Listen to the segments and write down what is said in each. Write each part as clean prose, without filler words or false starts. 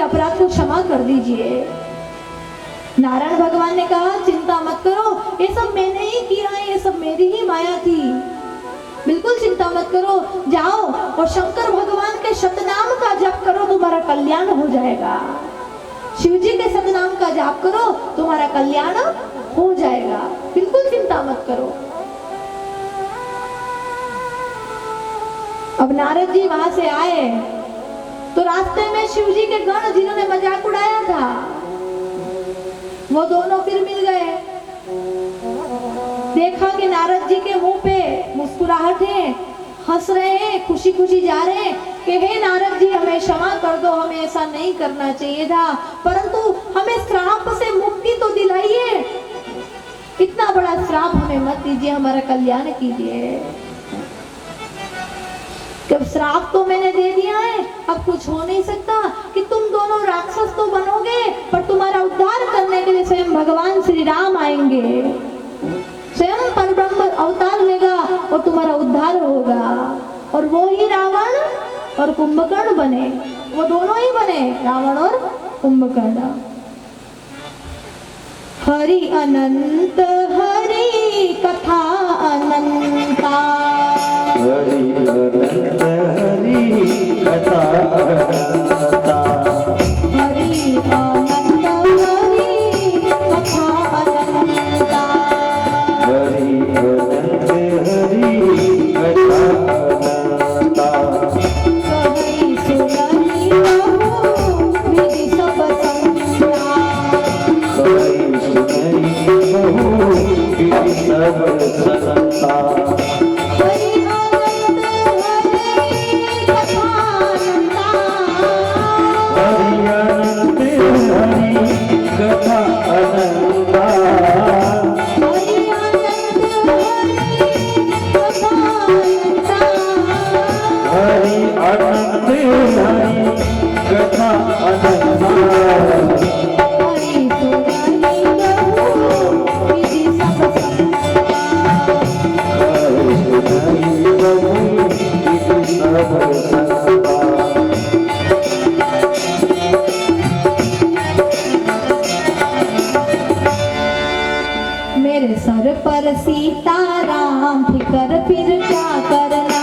अपराध को क्षमा कर दीजिए। नारायण भगवान ने कहा चिंता मत करो, ये सब मैंने ही किया है, ये सब मेरी ही माया थी, बिल्कुल चिंता मत करो, जाओ और शंकर भगवान के शतनाम का जप करो, तुम्हारा कल्याण हो जाएगा। शिव जी के सतनाम का जाप करो, तुम्हारा कल्याण हो जाएगा, बिल्कुल चिंता मत करो। अब नारद जी वहां से आए तो रास्ते में शिव जी के गण जिन्होंने मजाक उड़ाया था वो दोनों फिर मिल गए। देखा कि नारद जी के मुंह पे मुस्कुराहट है, हंस रहे हैं, खुशी खुशी जा रहे हैं कि हे नारद जी हमें क्षमा कर दो, हमें ऐसा नहीं करना चाहिए था, परंतु हमें श्राप से मुक्ति तो दिलाइए, इतना बड़ा श्राप हमें मत दीजिए, हमारा कल्याण कीजिए। जब श्राप तो मैंने दे दिया है, अब कुछ हो नहीं सकता कि तुम दोनों राक्षस तो बनोगे पर तुम्हारा उद्धार करने के लिए स्वयं भगवान श्री राम आएंगे, स्वयं परब्रह्म अवतार लेगा और तुम्हारा उद्धार होगा। और वो ही रावण और कुंभकर्ण बने, वो दोनों ही बने, रावण और कुंभकर्ण। हरि अनंत हरि कथा अनंता, हरि अनंत हरि कथा अनंता, हरि अनंत हरि कथा अनंता, हरि अनंत हरि कथा अनंता। कहि सुनहि बहु विधि सब संज्ञा, कहि सुनहि बहु विधि सब संज्ञा। मेरे सर पर सीताराम फिकर फिर क्या करना, मेरे सर पर सीताराम फिकर फिर क्या करना,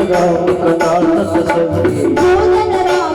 राम कथा सत्संगी, भोजन राम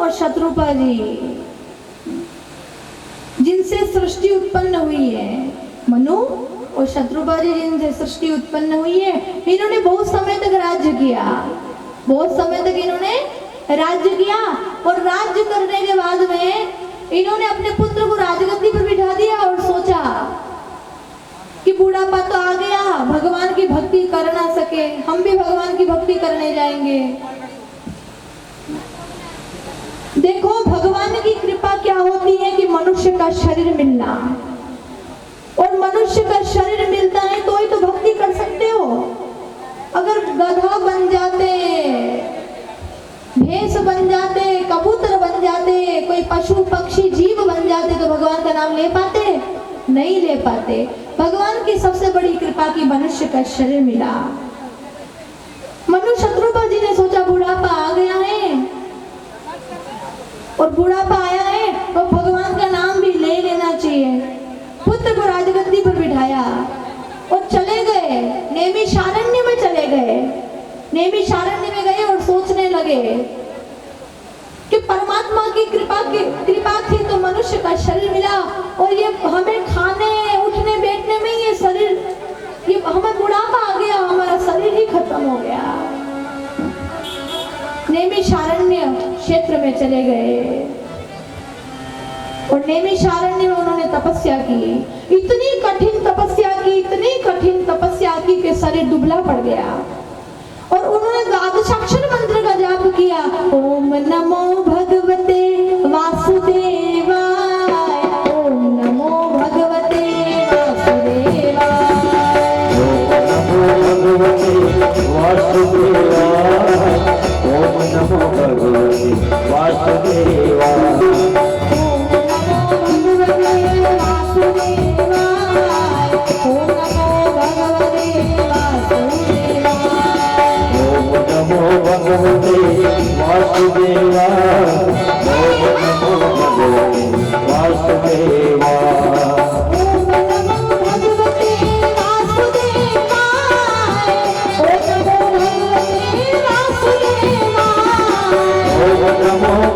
और शत्रुपा जी जिनसे सृष्टि उत्पन्न हुई है, मनु और शत्रुपा जी जिनसे सृष्टि उत्पन्न हुई है, इन्होंने बहुत समय तक राज्य किया, बहुत समय तक इन्होंने राज्य किया। और राज्य करने के बाद में इन्होंने अपने पुत्र को राजगद्दी पर बिठा दिया और सोचा कि बूढ़ापा तो आ गया, भगवान की भक्ति कर ना सके, हम भी भगवान की भक्ति करने जाएंगे। देखो भगवान की कृपा क्या होती है कि मनुष्य का शरीर मिलना, और मनुष्य का शरीर मिलता है तो ही तो भक्ति कर सकते हो। अगर गधा बन जाते, भैंस बन जाते, कबूतर बन जाते, कोई पशु पक्षी जीव बन जाते तो भगवान का नाम ले पाते? नहीं ले पाते। भगवान की सबसे बड़ी कृपा की मनुष्य का शरीर मिला। मनु शत्रुपा जी ने सोचा बुढ़ापा आ गया है, और बुढ़ापा आया है तो भगवान का नाम भी ले लेना चाहिए। पुत्र को राजगद्दी पर बिठाया और चले गए, नैमिषारण्य में चले गए। नैमिषारण्य में गए और सोचने लगे कि परमात्मा की कृपा थी तो मनुष्य का शरीर मिला, और ये हमें खाने उठने बैठने में ये शरीर, ये हमें बुढ़ापा आ गया, हमारा शरीर ही खत्म हो गया। नैमिषारण्य क्षेत्र में चले गए और नैमिषारण्य में उन्होंने तपस्या की। इतनी कठिन तपस्या की, इतनी कठिन तपस्या की कि शरीर दुबला पड़ गया। और उन्होंने द्वादशाक्षर मंत्र का जाप किया, ओम नमो भगवते वासुदेवाय, ओम नमो भगवते वासुदेवाय, ओम नमो भगवते वासुदेवाय, ओम नमो भगवते वासुदेवाय, ओम नमो भगवते वासुदेवाय, ओम नमो भगवते वासुदेवाय, ओम नमो भगवते वासुदेवाय, ओम नमो भगवते वासुदेवाय, ओम नमो